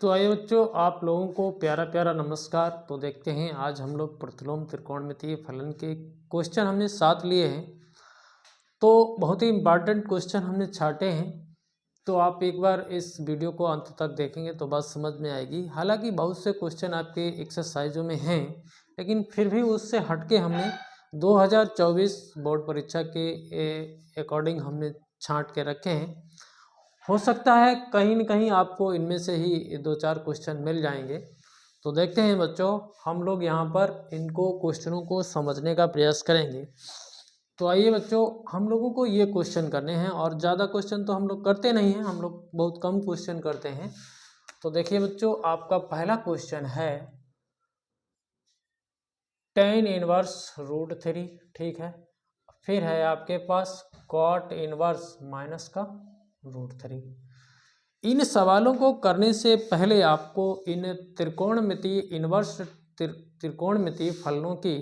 तो आइए बच्चों, आप लोगों को प्यारा प्यारा नमस्कार। तो देखते हैं आज हम लोग प्रतिलोम त्रिकोणमितीय फलन के क्वेश्चन हमने साथ लिए हैं। तो बहुत ही इम्पॉर्टेंट क्वेश्चन हमने छांटे हैं। तो आप एक बार इस वीडियो को अंत तक देखेंगे तो बात समझ में आएगी। हालांकि बहुत से क्वेश्चन आपके एक्सरसाइजों में हैं, लेकिन फिर भी उससे हटके हमने 2024 बोर्ड परीक्षा के अकॉर्डिंग हमने छांट के रखे हैं। हो सकता है कहीं न कहीं आपको इनमें से ही 2-4 क्वेश्चन मिल जाएंगे। तो देखते हैं बच्चों, हम लोग यहाँ पर इनको क्वेश्चनों को समझने का प्रयास करेंगे। तो आइए बच्चों, हम लोगों को ये क्वेश्चन करने हैं और ज़्यादा क्वेश्चन तो हम लोग करते नहीं हैं, हम लोग बहुत कम क्वेश्चन करते हैं। तो देखिए बच्चों, आपका पहला क्वेश्चन है tan इनवर्स √3, ठीक है। फिर है आपके पास cot इनवर्स माइनस का √3। इन सवालों को करने से पहले आपको इन त्रिकोणमितीय इनवर्स त्रिकोणमितीय फलनों की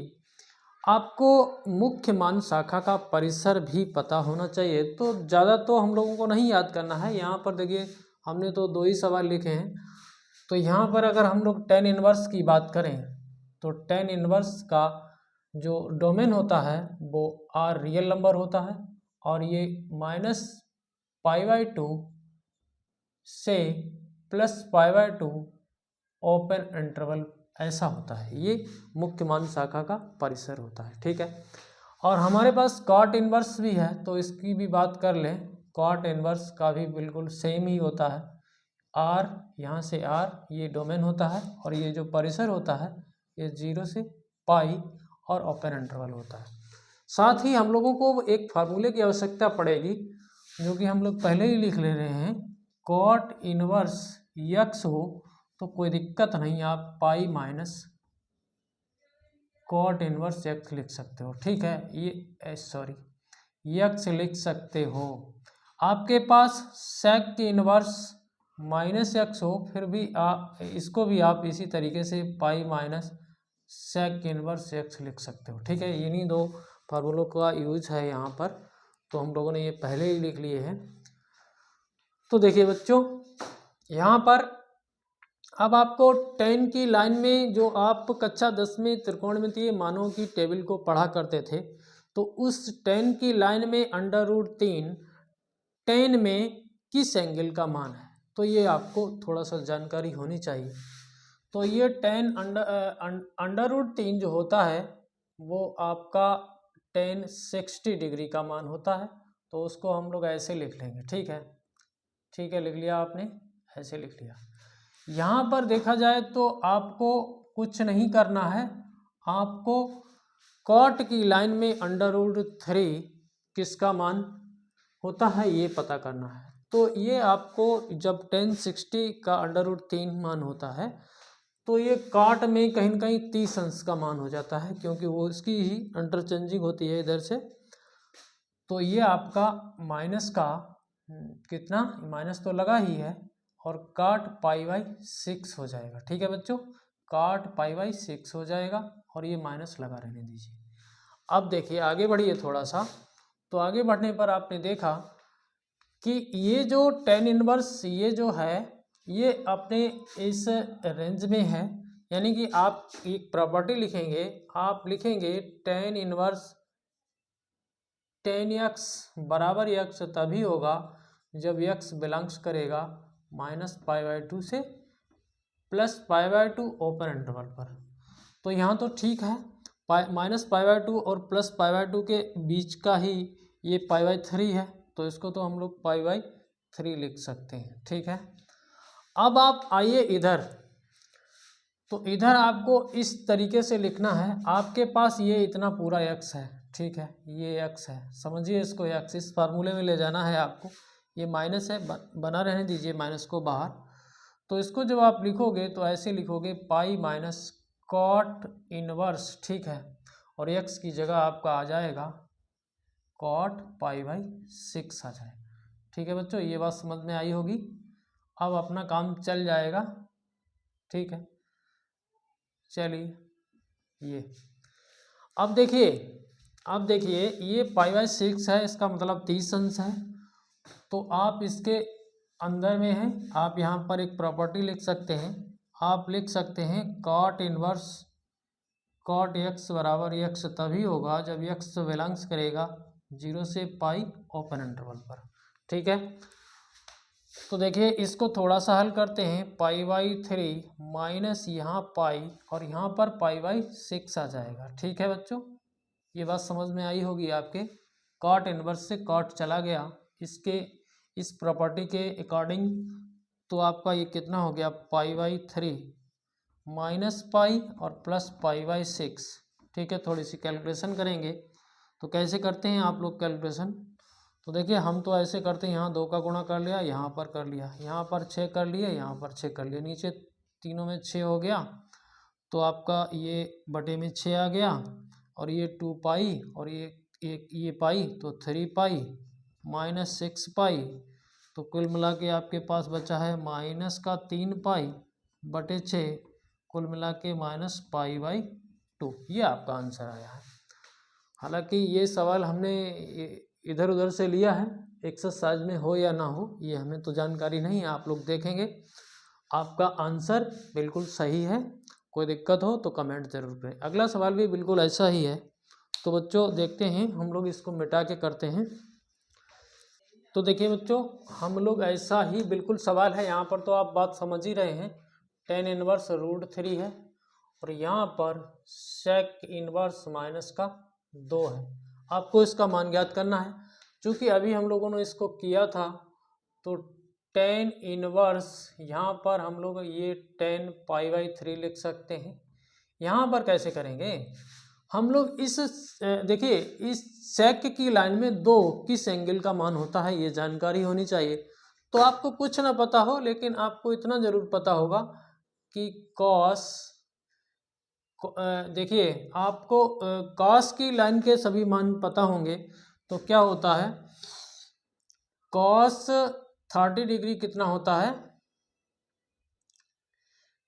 आपको मुख्य मान शाखा का परिसर भी पता होना चाहिए। तो ज़्यादा तो हम लोगों को नहीं याद करना है। यहाँ पर देखिए, हमने तो 2 ही सवाल लिखे हैं। तो यहाँ पर अगर हम लोग tan इनवर्स की बात करें तो tan इनवर्स का जो डोमेन होता है वो r रियल नंबर होता है और ये -π/2 से +π/2 ओपन इंटरवल ऐसा होता है। ये मुख्य मान शाखा का परिसर होता है, ठीक है। और हमारे पास कॉट इनवर्स भी है, तो इसकी भी बात कर लें। कॉट इनवर्स का भी बिल्कुल सेम ही होता है। आर, यहाँ से आर ये डोमेन होता है और ये जो परिसर होता है ये 0 से पाई और ओपन इंटरवल होता है। साथ ही हम लोगों को एक फार्मूले की आवश्यकता पड़ेगी, जो कि हम लोग पहले ही लिख ले रहे हैं। कॉट इनवर्स यक्स हो तो कोई दिक्कत नहीं, आप pi minus cot inverse x लिख सकते हो, ठीक है। ये यक्स लिख सकते हो। आपके पास सेक इनवर्स माइनस यक्स हो, फिर भी आप इसको भी आप इसी तरीके से pi minus sec inverse x लिख सकते हो, ठीक है। इन्हीं 2 फार्मूलों का यूज है यहाँ पर। तो हम लोगों ने ये पहले ही लिख लिए हैं। तो देखिए बच्चों, यहाँ पर अब आपको tan की लाइन में जो आप कक्षा 10 में त्रिकोणमितीय मानों की टेबल को पढ़ा करते थे, तो उस tan की लाइन में √3 tan में किस एंगल का मान है, तो ये आपको थोड़ा सा जानकारी होनी चाहिए। तो ये tan √3 जो होता है वो आपका tan 60 डिग्री का मान होता है। तो उसको हम लोग ऐसे लिख लेंगे, ठीक है। ठीक है, लिख लिया आपने, ऐसे लिख लिया। यहाँ पर देखा जाए तो आपको कुछ नहीं करना है, आपको कॉट की लाइन में √3 किसका मान होता है ये पता करना है। तो ये आपको जब tan 60 का √3 मान होता है तो ये कॉट में कहीं न कहीं 30 अंश का मान हो जाता है, क्योंकि वो इसकी ही इंटरचेंजिंग होती है इधर से। तो ये आपका माइनस का कितना, माइनस तो लगा ही है, और काट π/6 हो जाएगा, ठीक है बच्चों। काट π/6 हो जाएगा और ये माइनस लगा रहने दीजिए। अब देखिए आगे बढ़िए थोड़ा सा। तो आगे बढ़ने पर आपने देखा कि ये जो tan इनवर्स ये जो है ये अपने इस रेंज में है। यानी कि आप एक प्रॉपर्टी लिखेंगे, आप लिखेंगे tan इनवर्स tan x बराबर x तभी होगा जब x बिलोंग्स करेगा -π/2 से +π/2 ओपन इंटरवल पर। तो यहाँ तो ठीक है, -π/2 और +π/2 के बीच का ही ये π/3 है, तो इसको तो हम लोग π/3 लिख सकते हैं, ठीक है। अब आप आइए इधर, तो इधर आपको इस तरीके से लिखना है। आपके पास ये इतना पूरा x है, ठीक है, ये x है, समझिए इसको x, इस फार्मूले में ले जाना है आपको। ये माइनस है, बना रहने दीजिए माइनस को बाहर। तो इसको जब आप लिखोगे तो ऐसे लिखोगे पाई माइनस कॉट इनवर्स, ठीक है, और x की जगह आपका आ जाएगा कॉट π/6 आ जाएगा, ठीक है बच्चों। ये बात समझ में आई होगी। अब अपना काम चल जाएगा, ठीक है। चलिए ये अब देखिए ये π/6 है, इसका मतलब 30 अंश है। तो आप इसके अंदर में है, आप यहाँ पर एक प्रॉपर्टी लिख सकते हैं। आप लिख सकते हैं कॉट इनवर्स कॉट एक्स बराबर एक्स तभी होगा जब एक्स बिलोंग्स करेगा 0 से पाई ओपन इंटरवल पर। ठीक है, तो देखिए इसको थोड़ा सा हल करते हैं। पाई/3 माइनस यहाँ पाई और यहाँ पर पाई/6 आ जाएगा। ठीक है बच्चों, ये बात समझ में आई होगी आपके। कॉट इनवर्स से कॉट चला गया इसके इस प्रॉपर्टी के अकॉर्डिंग, तो आपका ये कितना हो गया, पाई/3 माइनस पाई और प्लस पाई/6। ठीक है, थोड़ी सी कैलकुलेशन करेंगे। तो कैसे करते हैं आप लोग कैलकुलेशन, तो देखिए हम तो ऐसे करते हैं, यहाँ 2 का गुणा कर लिया, यहाँ पर कर लिया, यहाँ पर 6 कर लिए, यहाँ पर 6 कर लिए, नीचे तीनों में 6 हो गया, तो आपका ये बटे में 6 आ गया, और ये 2 पाई और ये पाई, तो 3 पाई माइनस 6 पाई, तो कुल मिला के आपके पास बचा है माइनस का 3 पाई बटे 6, कुल मिला के माइनस पाई/2। ये आपका आंसर आया है। हालांकि ये सवाल हमने इधर उधर से लिया है, एक्सरसाइज में हो या ना हो ये हमें तो जानकारी नहीं है, आप लोग देखेंगे। आपका आंसर बिल्कुल सही है, कोई दिक्कत हो तो कमेंट जरूर करें। अगला सवाल भी बिल्कुल ऐसा ही है, तो बच्चों देखते हैं, हम लोग इसको मिटा के करते हैं। तो देखिए बच्चों, हम लोग ऐसा ही बिल्कुल सवाल है, यहाँ पर तो आप बात समझ ही रहे हैं, tan इनवर्स √3 है और यहाँ पर sec इनवर्स -2 है। आपको इसका मान ज्ञात करना है। चूँकि अभी हम लोगों ने इसको किया था, तो tan इनवर्स यहाँ पर हम लोग ये tan पाई/3 लिख सकते हैं। यहाँ पर कैसे करेंगे हम लोग, इस देखिए इस सेक की लाइन में 2 किस एंगल का मान होता है ये जानकारी होनी चाहिए। तो आपको कुछ ना पता हो, लेकिन आपको इतना जरूर पता होगा कि कॉस, देखिए आपको कॉस की लाइन के सभी मान पता होंगे। तो क्या होता है, कॉस 30 डिग्री कितना होता है,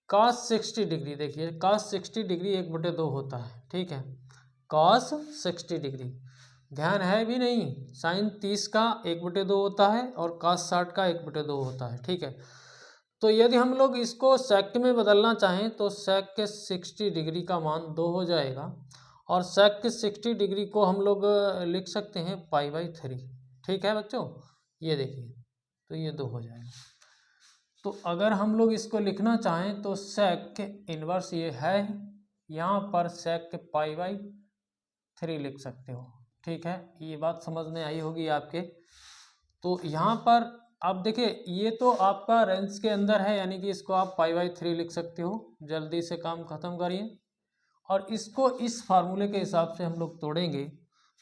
कॉस 60 डिग्री, देखिए कॉस 60 डिग्री 1/2 होता है। ठीक है, कॉस 60 डिग्री, ध्यान है भी नहीं, साइन 30 का 1/2 होता है और कॉस 60 का 1/2 होता है। ठीक है, तो यदि हम लोग इसको सेक में बदलना चाहें तो सेक के 60 डिग्री का मान 2 हो जाएगा, और सेक के 60 डिग्री को हम लोग लिख सकते हैं पाई/3। ठीक है बच्चों, ये देखिए, तो ये 2 हो जाएगा। तो अगर हम लोग इसको लिखना चाहें तो सेक इनवर्स ये है, यहाँ पर सेक पाई/3 लिख सकते हो। ठीक है, ये बात समझ में आई होगी आपके। तो यहाँ पर आप देखिए, ये तो आपका रेंज के अंदर है, यानी कि इसको आप पाई/3 लिख सकते हो। जल्दी से काम खत्म करिए, और इसको इस फार्मूले के हिसाब से हम लोग तोड़ेंगे।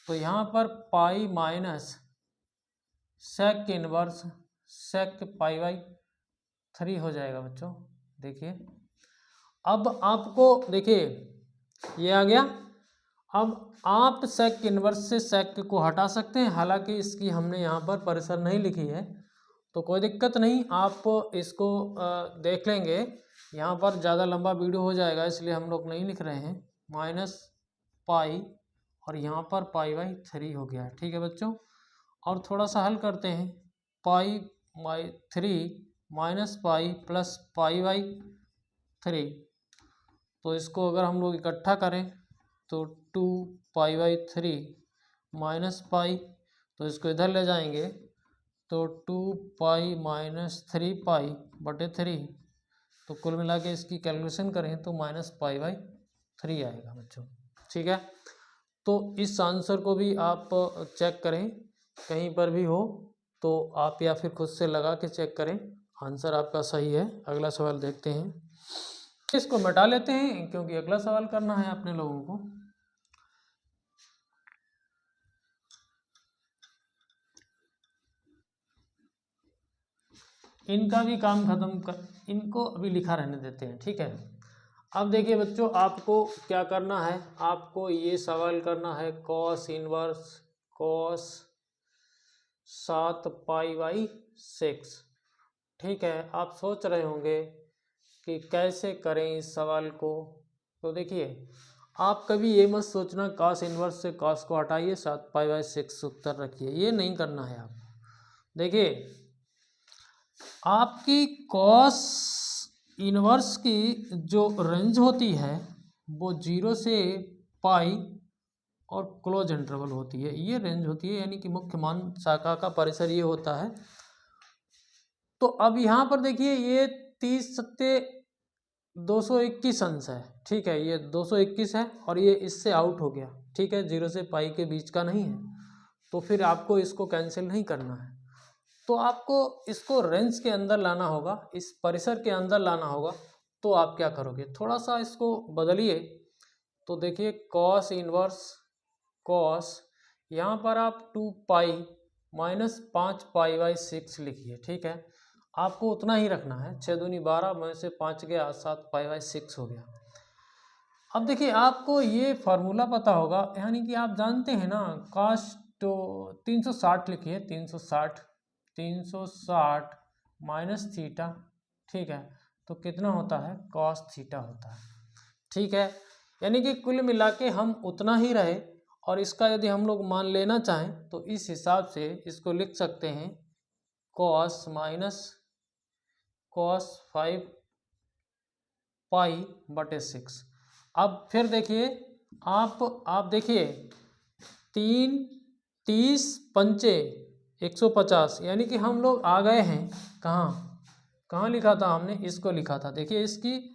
तो यहाँ पर पाई माइनस सेक इनवर्स सेक पाई/3 हो जाएगा बच्चों। देखिए अब आपको, देखिए ये आ गया। अब आप सेक इनवर्स से सेक को हटा सकते हैं, हालांकि इसकी हमने यहाँ पर परिसर नहीं लिखी है, तो कोई दिक्कत नहीं, आप इसको देख लेंगे। यहाँ पर ज़्यादा लंबा वीडियो हो जाएगा, इसलिए हम लोग नहीं लिख रहे हैं। माइनस पाई और यहाँ पर पाई/3 हो गया है। ठीक है बच्चों, और थोड़ा सा हल करते हैं। पाई/3 माइनस पाई प्लस पाई/3, तो इसको अगर हम लोग इकट्ठा करें तो 2 पाई/3 माइनस पाई, तो इसको इधर ले जाएंगे तो 2 पाई माइनस 3 पाई बटे 3, तो कुल मिला के इसकी कैलकुलेशन करें तो -पाई/3 आएगा बच्चों। ठीक है, तो इस आंसर को भी आप चेक करें, कहीं पर भी हो तो आप या फिर खुद से लगा के चेक करें, आंसर आपका सही है। अगला सवाल देखते हैं, इसको मिटा लेते हैं क्योंकि अगला सवाल करना है अपने लोगों को। इनका भी काम खत्म कर, इनको अभी लिखा रहने देते हैं। ठीक है, अब देखिए बच्चों, आपको क्या करना है, आपको ये सवाल करना है कॉस इनवर्स कॉस 7 पाई/6। ठीक है, आप सोच रहे होंगे कि कैसे करें इस सवाल को। तो देखिए, आप कभी ये मत सोचना कॉस इनवर्स से कॉस को हटाइए 7 पाई/6 उत्तर रखिए, ये नहीं करना है आपको। देखिए आपकी कॉस इनवर्स की जो रेंज होती है वो 0 से पाई और क्लोज इंटरवल होती है, ये रेंज होती है, यानी कि मुख्य मान शाखा का परिसर ये होता है। तो अब यहाँ पर देखिए ये 30 सत्ते 221 अंश है, ठीक है, ये 221 है और ये इससे आउट हो गया, ठीक है, 0 से पाई के बीच का नहीं है, तो फिर आपको इसको कैंसिल नहीं करना है। तो आपको इसको रेंज के अंदर लाना होगा, इस परिसर के अंदर लाना होगा। तो आप क्या करोगे, थोड़ा सा इसको बदलिए। तो देखिए कॉस इनवर्स कॉस, यहाँ पर आप 2 पाई माइनस 5 पाई बाई 6 लिखिए, ठीक है, आपको उतना ही रखना है। 6 दूनी 12 में से 5 गया 7 पाई बाई 6 हो गया। अब देखिए आपको ये फार्मूला पता होगा, यानी कि आप जानते हैं ना कॉस, तो 360 लिखिए, 360 माइनस थीटा, ठीक है, तो कितना होता है कॉस थीटा होता है, ठीक है। यानी कि कुल मिला के हम उतना ही रहे, और इसका यदि हम लोग मान लेना चाहें तो इस हिसाब से इसको लिख सकते हैं कॉस माइनस कॉस 5 पाई बटे 6। अब फिर देखिए आप देखिए 3 30 पंचे 150, यानी कि हम लोग आ गए हैं कहाँ लिखा था हमने, इसको लिखा था, देखिए इसकी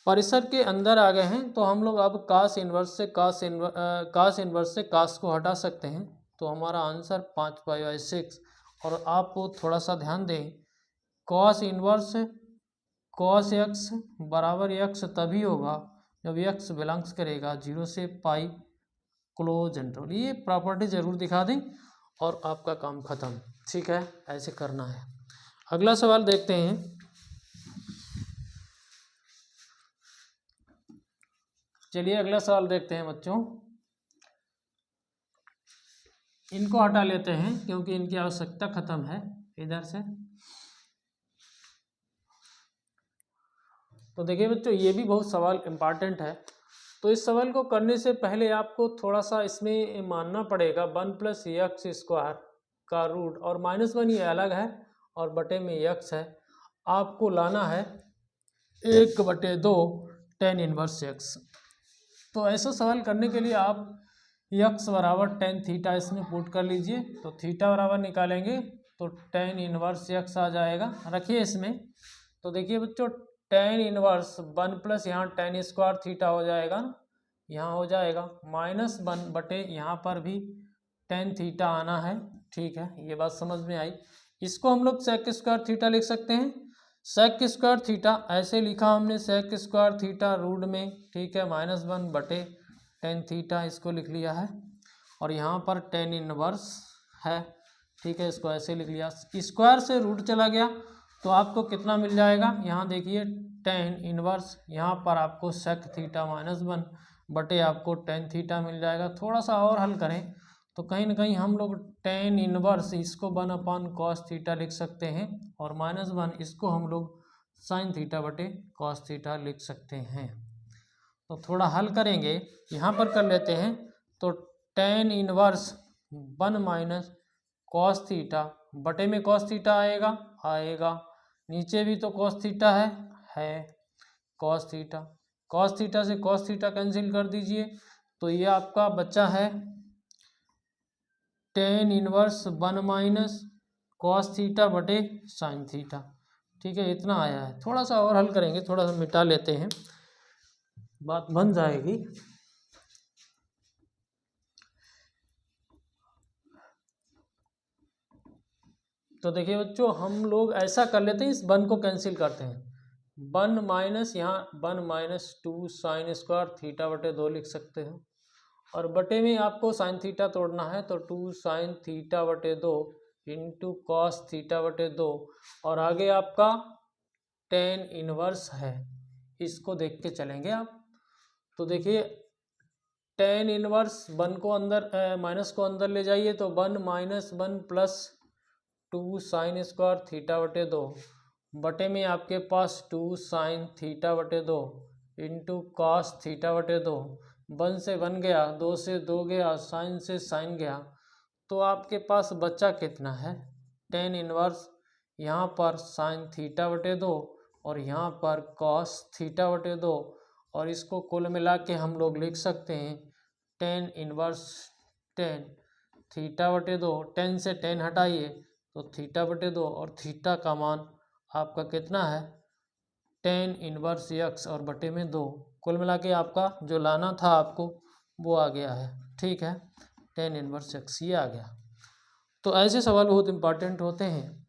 परिसर के अंदर आ गए हैं। तो हम लोग अब कास इन्वर्स से कास को हटा सकते हैं, तो हमारा आंसर 5 पाई बाई 6। और आप थोड़ा सा ध्यान दें, कॉस इन्वर्स कॉस एक्स बराबर एक्स तभी होगा जब एक्स बिलोंग्स करेगा 0 से पाई क्लोज इंटरवल। ये प्रॉपर्टी ज़रूर दिखा दें और आपका काम ख़त्म, ठीक है, ऐसे करना है। अगला सवाल देखते हैं। चलिए अगला सवाल देखते हैं बच्चों, इनको हटा लेते हैं क्योंकि इनकी आवश्यकता खत्म है इधर से। तो देखिए बच्चों ये भी बहुत सवाल इम्पॉर्टेंट है। तो इस सवाल को करने से पहले आपको थोड़ा सा इसमें मानना पड़ेगा 1 प्लस एक्स स्क्वायर का रूट, और -1 ये अलग है और बटे में एक्स है, आपको लाना है 1/2 tan इनवर्स एक्स। तो ऐसा सवाल करने के लिए आप यक्स बराबर tan थीटा इसमें पुट कर लीजिए। तो थीटा बराबर निकालेंगे तो tan इनवर्स यक्स आ जाएगा, रखिए इसमें। तो देखिए बच्चों tan इनवर्स 1 प्लस यहाँ tan स्क्वायर थीटा हो जाएगा, यहाँ हो जाएगा -1 बटे यहाँ पर भी tan थीटा आना है, ठीक है, ये बात समझ में आई। इसको हम लोग sec स्क्वायर थीटा लिख सकते हैं। sec स्क्वायर थीटा ऐसे लिखा हमने, sec स्क्वायर थीटा रूट में, ठीक है, -1 बटे tan थीटा इसको लिख लिया है, और यहाँ पर tan इनवर्स है, ठीक है, इसको ऐसे लिख लिया। स्क्वायर से रूट चला गया तो आपको कितना मिल जाएगा, यहाँ देखिए tan इनवर्स, यहाँ पर आपको sec थीटा -1 बटे आपको tan थीटा मिल जाएगा। थोड़ा सा और हल करें तो कहीं ना कहीं हम लोग tan इनवर्स इसको 1 cos थीटा लिख सकते हैं, और -1 इसको हम लोग sin थीटा बटे cos थीटा लिख सकते हैं। तो थोड़ा हल करेंगे, यहाँ पर कर लेते हैं। तो tan इनवर्स 1 cos थीटा बटे में cos थीटा आएगा, नीचे भी तो cos थीटा है cos थीटा से cos थीटा कैंसिल कर दीजिए, तो ये आपका बच्चा है tan इनवर्स 1 cos थीटा बटे sin थीटा, ठीक है, इतना आया है। थोड़ा सा और हल करेंगे, थोड़ा सा मिटा लेते हैं, बात बन जाएगी। तो देखिए बच्चों हम लोग ऐसा कर लेते हैं, इस 1 को कैंसिल करते हैं, 1 माइनस यहाँ 1 - 2 साइन स्क्वायर थीटा बटे 2 लिख सकते हैं, और बटे में आपको साइन थीटा तोड़ना है, तो 2 साइन थीटा बटे 2 इंटू कॉस थीटा बटे 2, और आगे आपका tan इनवर्स है, इसको देख के चलेंगे आप। तो देखिए tan इनवर्स 1 को अंदर माइनस को अंदर ले जाइए, तो 1 - 1 प्लस 2 साइन स्क्वायर थीटा बटे 2 बटे में आपके पास 2 साइन थीटा बटे 2 इंटू कॉस थीटा बटे 2, 1 से 1 गया, 2 से 2 गया, साइन से साइन गया, तो आपके पास बच्चा कितना है tan इनवर्स यहाँ पर साइन थीटा बटे 2 और यहाँ पर कॉस थीटा बटे 2, और इसको कुल मिला के हम लोग लिख सकते हैं टेन इनवर्स टेन थीटा बटे 2। टेन से टेन हटाइए तो थीटा बटे 2, और थीटा का मान आपका कितना है टेन इनवर्स यक्स और बटे में 2। कुल मिला के आपका जो लाना था आपको वो आ गया है। ठीक है, टेन इनवर्स यक्स ये आ गया। तो ऐसे सवाल बहुत इंपॉर्टेंट होते हैं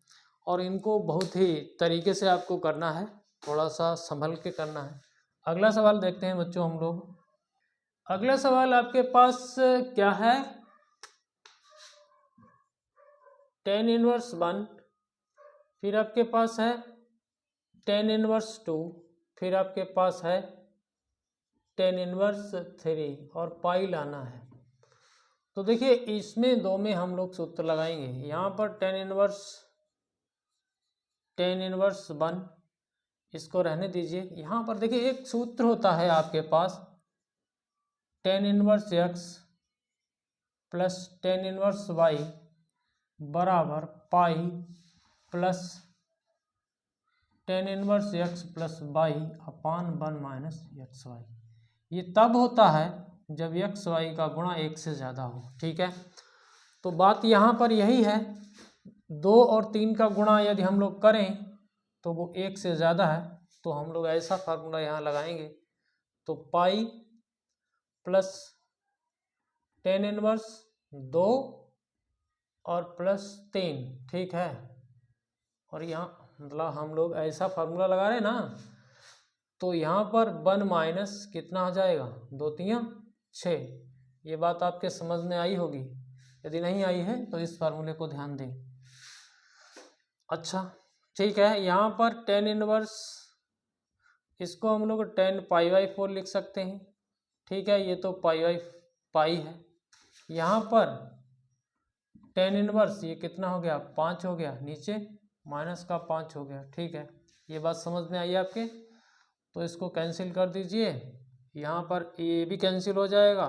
और इनको बहुत ही तरीके से आपको करना है, थोड़ा सा संभल के करना है। अगला सवाल देखते हैं बच्चों हम लोग। अगला सवाल आपके पास क्या है, टेन इनवर्स 1, फिर आपके पास है टेन इनवर्स 2, फिर आपके पास है टेन इनवर्स 3 और पाई लाना है। तो देखिए इसमें दो में हम लोग सूत्र लगाएंगे। यहाँ पर टेन इनवर्स 1 इसको रहने दीजिए। यहाँ पर देखिए एक सूत्र होता है आपके पास tan inverse x plus tan inverse y बराबर pi plus tan inverse x plus y upon 1 minus x y. ये तब होता है जब एक्स वाई का गुणा 1 से ज़्यादा हो। ठीक है, तो बात यहाँ पर यही है, 2 और 3 का गुणा यदि हम लोग करें तो वो 1 से ज़्यादा है, तो हम लोग ऐसा फार्मूला यहाँ लगाएंगे। तो पाई प्लस टेन इनवर्स 2 और प्लस 3, ठीक है, और यहाँ मतलब हम लोग ऐसा फार्मूला लगा रहे हैं ना, तो यहाँ पर 1 माइनस कितना आ जाएगा 2 3 6। ये बात आपके समझ में आई होगी, यदि नहीं आई है तो इस फार्मूले को ध्यान दें। अच्छा ठीक है, यहाँ पर टेन इनवर्स इसको हम लोग 10 पाई बाई 4 लिख सकते हैं। ठीक है, ये तो पाई बाई पाई है। यहाँ पर टेन इनवर्स ये कितना हो गया 5 हो गया, नीचे माइनस का 5 हो गया। ठीक है, ये बात समझ में आई आपके, तो इसको कैंसिल कर दीजिए। यहाँ पर ये भी कैंसिल हो जाएगा,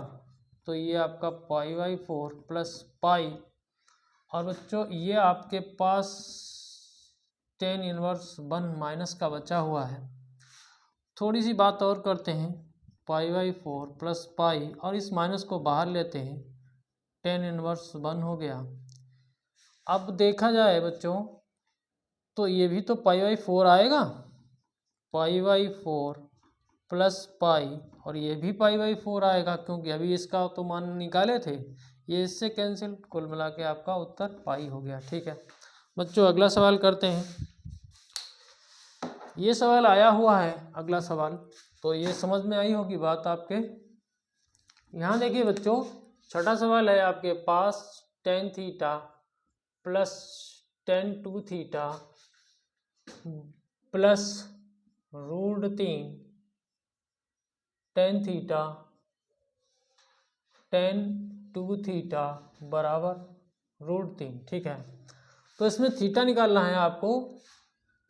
तो ये आपका पाई बाई 4 प्लस पाई, और बच्चों ये आपके पास टेन इनवर्स 1 माइनस का बचा हुआ है। थोड़ी सी बात और करते हैं, पाई बाई 4 प्लस पाई और इस माइनस को बाहर लेते हैं, टेन इनवर्स 1 हो गया। अब देखा जाए बच्चों तो ये भी तो पाई बाई 4 आएगा, पाई बाई 4 प्लस पाई, और ये भी पाई बाई 4 आएगा क्योंकि अभी इसका तो मान निकाले थे, ये इससे कैंसिल, कुल मिला के आपका उत्तर पाई हो गया। ठीक है बच्चों, अगला सवाल करते हैं। ये सवाल आया हुआ है अगला सवाल, तो ये समझ में आई होगी बात आपके। यहाँ देखिए बच्चों, छठा सवाल है आपके पास tan theta plus tan two theta plus √3 tan theta tan two theta बराबर √3। ठीक है, तो इसमें थीटा निकालना है आपको।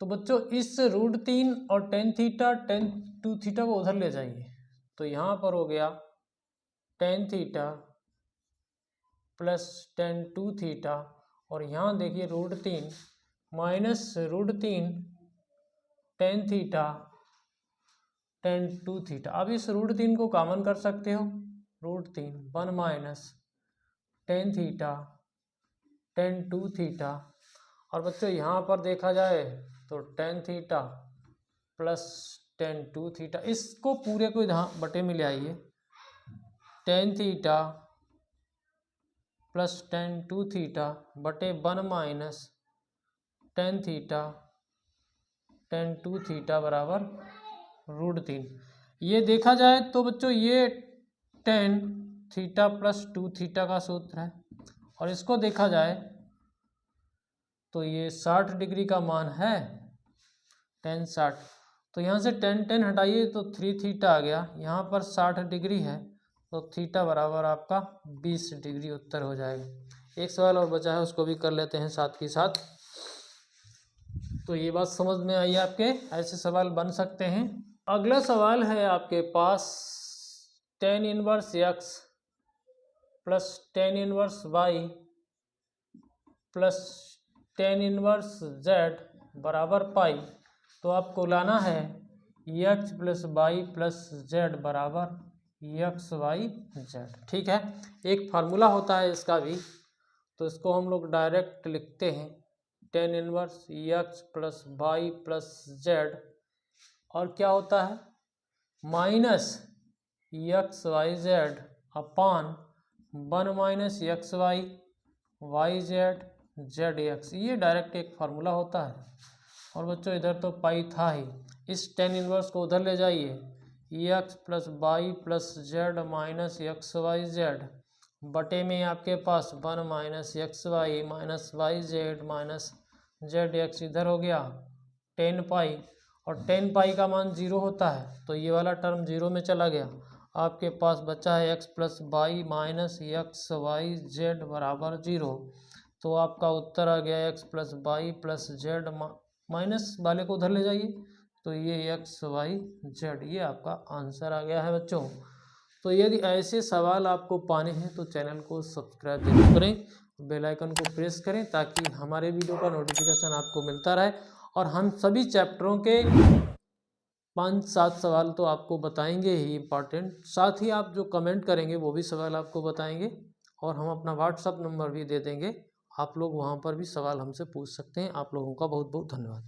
तो बच्चों इस √3 और tan theta tan two theta को उधर ले जाइए, तो यहाँ पर हो गया tan theta plus tan two theta, और यहाँ देखिए √3 minus √3 tan theta tan two theta. अब इस √3 को कॉमन कर सकते हो, √3 1 minus tan theta tan two theta, और बच्चों यहाँ पर देखा जाए तो tan theta plus tan two theta, इसको पूरे को यहाँ बटे में ले आइए, tan theta plus tan two theta बटे 1 minus tan theta tan two theta बराबर √3। ये देखा जाए तो बच्चों ये tan theta plus two theta का सूत्र है, और इसको देखा जाए तो ये 60 डिग्री का मान है, टेन 60, तो यहाँ से टेन टेन हटाइए तो 3 थीटा आ गया, यहाँ पर 60 डिग्री है, तो थीटा बराबर आपका 20 डिग्री उत्तर हो जाएगा। एक सवाल और बचा है, उसको भी कर लेते हैं साथ के साथ। तो ये बात समझ में आई आपके, ऐसे सवाल बन सकते हैं। अगला सवाल है आपके पास tan inverse x plus tan inverse y plus tan inverse z बराबर पाई, तो आपको लाना है x plus y plus z बराबर एक्स वाई जेड। ठीक है, एक फार्मूला होता है इसका भी, तो इसको हम लोग डायरेक्ट लिखते हैं tan inverse x plus y plus z, और क्या होता है minus x y z upon 1 minus x y y z z x, ये डायरेक्ट एक फार्मूला होता है। और बच्चों इधर तो पाई था ही, इस tan इनवर्स को उधर ले जाइए, x plus y plus z minus x y z बटे में आपके पास 1 minus x y z minus z x, इधर हो गया 10 पाई, और 10 पाई का मान 0 होता है, तो ये वाला टर्म 0 में चला गया। आपके पास बचा है x plus y minus x y z बराबर 0, तो आपका उत्तर आ गया x plus y plus z, minus वाले को उधर ले जाइए, तो ये एक्स वाई जेड, ये आपका आंसर आ गया है बच्चों। तो यदि ऐसे सवाल आपको पाने हैं तो चैनल को सब्सक्राइब जरूर करें, बेल आइकन को प्रेस करें ताकि हमारे वीडियो का नोटिफिकेशन आपको मिलता रहे, और हम सभी चैप्टरों के 5-7 सवाल तो आपको बताएंगे ही इम्पॉर्टेंट, साथ ही आप जो कमेंट करेंगे वो भी सवाल आपको बताएंगे, और हम अपना व्हाट्सअप नंबर भी दे देंगे, आप लोग वहाँ पर भी सवाल हमसे पूछ सकते हैं। आप लोगों का बहुत बहुत धन्यवाद।